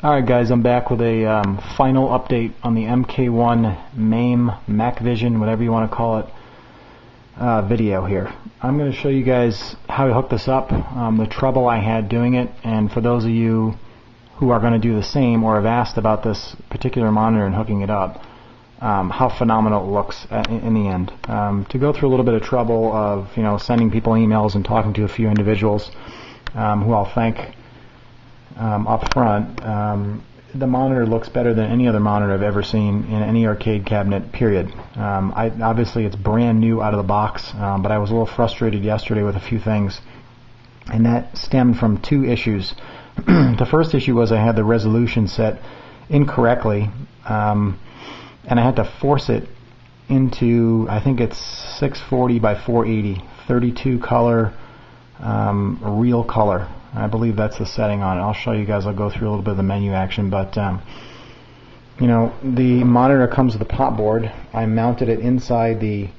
Alright guys, I'm back with a final update on the MK1 Mame, MacVision, whatever you want to call it, video here. I'm going to show you guys how to hook this up, the trouble I had doing it, and for those of you who are going to do the same or have asked about this particular monitor and hooking it up, how phenomenal it looks in the end. To go through a little bit of trouble of sending people emails and talking to a few individuals who I'll thank up front, the monitor looks better than any other monitor I've ever seen in any arcade cabinet, period. Obviously it's brand new out of the box, but I was a little frustrated yesterday with a few things, and that stemmed from two issues. The first issue was I had the resolution set incorrectly, and I had to force it into, I think it's 640 by 480, 32 color, real color. I believe that's the setting on it. I'll show you guys. I'll go through a little bit of the menu action, but the monitor comes with a pot board. I mounted it inside the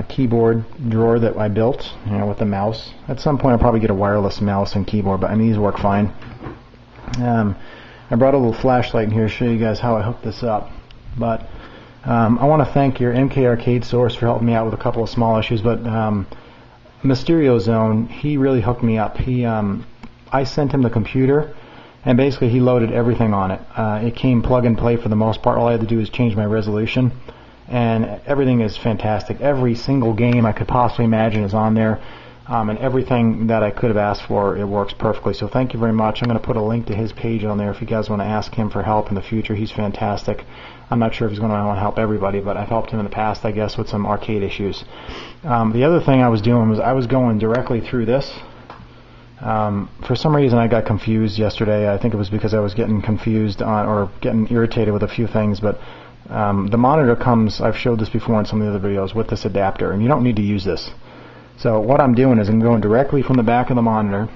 keyboard drawer that I built, with the mouse. At some point I'll probably get a wireless mouse and keyboard, but these work fine. I brought a little flashlight in here to show you guys how I hooked this up, but I want to thank YourMKArcadeSource for helping me out with a couple of small issues, but Mysteriozone, he really hooked me up. I sent him the computer, and basically he loaded everything on it. It came plug and play for the most part. All I had to do was change my resolution, and everything is fantastic. Every single game I could possibly imagine is on there, and everything that I could have asked for, it works perfectly. So thank you very much. I'm going to put a link to his page on there if you guys want to ask him for help in the future. He's fantastic. I'm not sure if he's going to want to help everybody, but I've helped him in the past, I guess, with some arcade issues. The other thing I was doing was I was going directly through this. For some reason I got confused yesterday. I think it was because I was getting confused on, or getting irritated with a few things, but the monitor comes, I've showed this before in some of the other videos, with this adapter, and you don't need to use this. So what I'm doing is I'm going directly from the back of the monitor,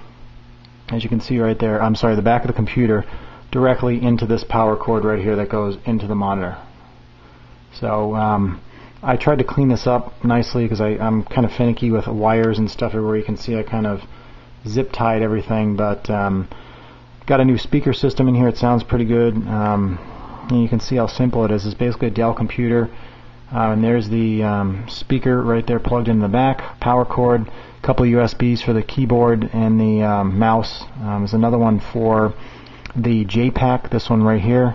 as you can see right there, the back of the computer, directly into this power cord right here that goes into the monitor. So I tried to clean this up nicely because I'm kind of finicky with wires and stuff everywhere. You can see I kind of zip tied everything, but got a new speaker system in here. It sounds pretty good, and you can see how simple it is. It's basically a Dell computer, and there's the speaker right there plugged in the back, power cord, a couple of USBs for the keyboard and the mouse. There's another one for the JPack, this one right here,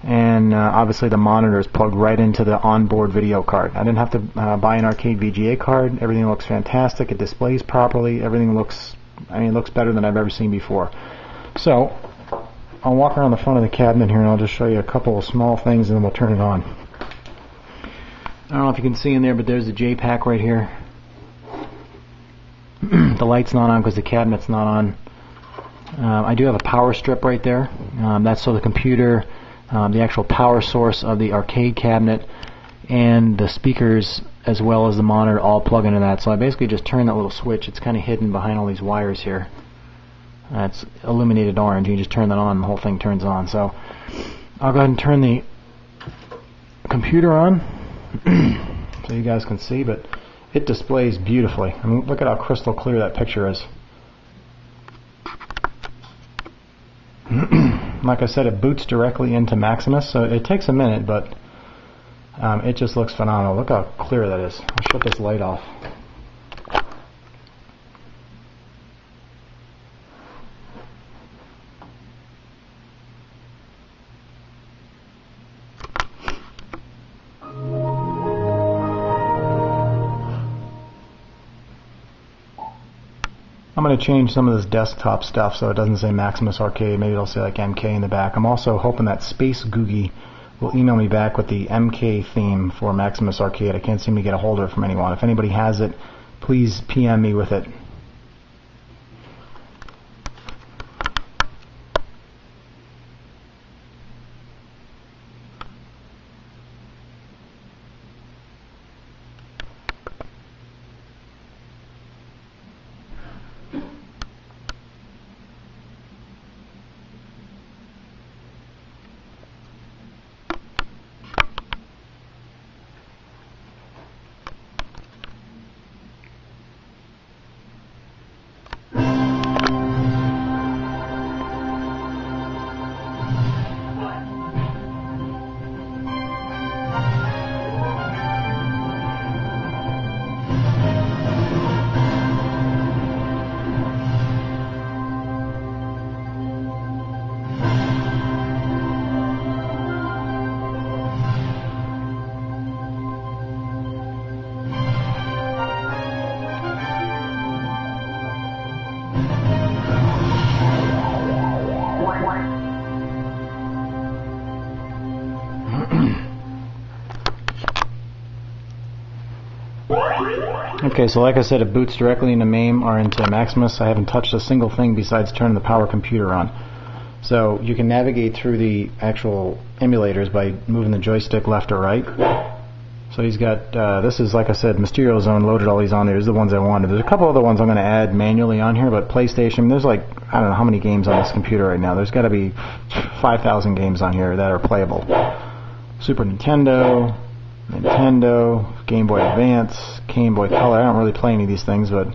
and obviously the monitor is plugged right into the onboard video card. I didn't have to buy an arcade VGA card. Everything looks fantastic. It displays properly. Everything looks, it looks better than I've ever seen before. So I'll walk around the front of the cabinet here and I'll just show you a couple of small things and then we'll turn it on. I don't know if you can see in there, but there's the JPack right here. The light's not on because the cabinet's not on. I do have a power strip right there. That's so the computer, the actual power source of the arcade cabinet, and the speakers as well as the monitor all plug into that. So I basically just turn that little switch. It's kind of hidden behind all these wires here. It's illuminated orange. You just turn that on and the whole thing turns on. So I'll go ahead and turn the computer on so you guys can see, but it displays beautifully. Look at how crystal clear that picture is. Like I said, it boots directly into Maximus, so it takes a minute, but it just looks phenomenal. Look how clear that is. I'll shut this light off. I'm going to change some of this desktop stuff so it doesn't say Maximus Arcade. Maybe it'll say like MK in the back. I'm also hoping that Space Googie will email me back with the MK theme for Maximus Arcade. I can't seem to get a hold of it from anyone. If anybody has it, please PM me with it. Okay, so like I said, it boots directly into Mame or into Maximus. I haven't touched a single thing besides turning the power computer on. So you can navigate through the actual emulators by moving the joystick left or right. So he's got, this is, like I said, Mysteriozone, loaded all these on there. These are the ones I wanted. There's a couple other ones I'm going to add manually on here, but PlayStation, there's like, I don't know how many games on this computer right now. There's got to be 5,000 games on here that are playable. Super Nintendo, Game Boy Advance, Game Boy Color. I don't really play any of these things, but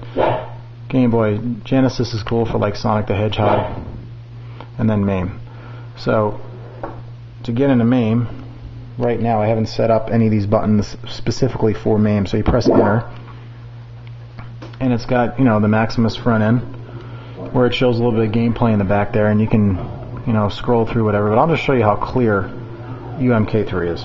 Game Boy Genesis is cool for like Sonic the Hedgehog, and then Mame. So to get into Mame, right now I haven't set up any of these buttons specifically for Mame. So you press enter, and it's got, you know, the Maximus front end where it shows a little bit of gameplay in the back there, and you can, you know, scroll through whatever. But I'll just show you how clear UMK3 is.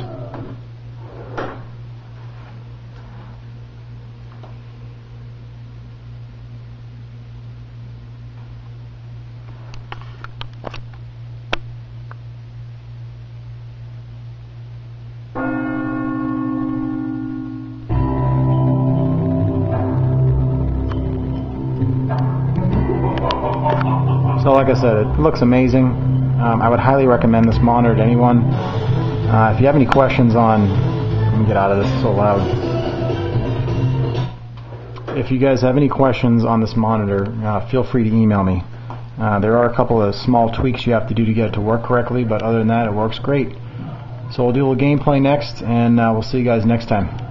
So like I said, it looks amazing. I would highly recommend this monitor to anyone. If you have any questions on, let me get out of this, it's so loud. If you guys have any questions on this monitor, feel free to email me. There are a couple of small tweaks you have to do to get it to work correctly, but other than that, it works great. So we'll do a little gameplay next, and we'll see you guys next time.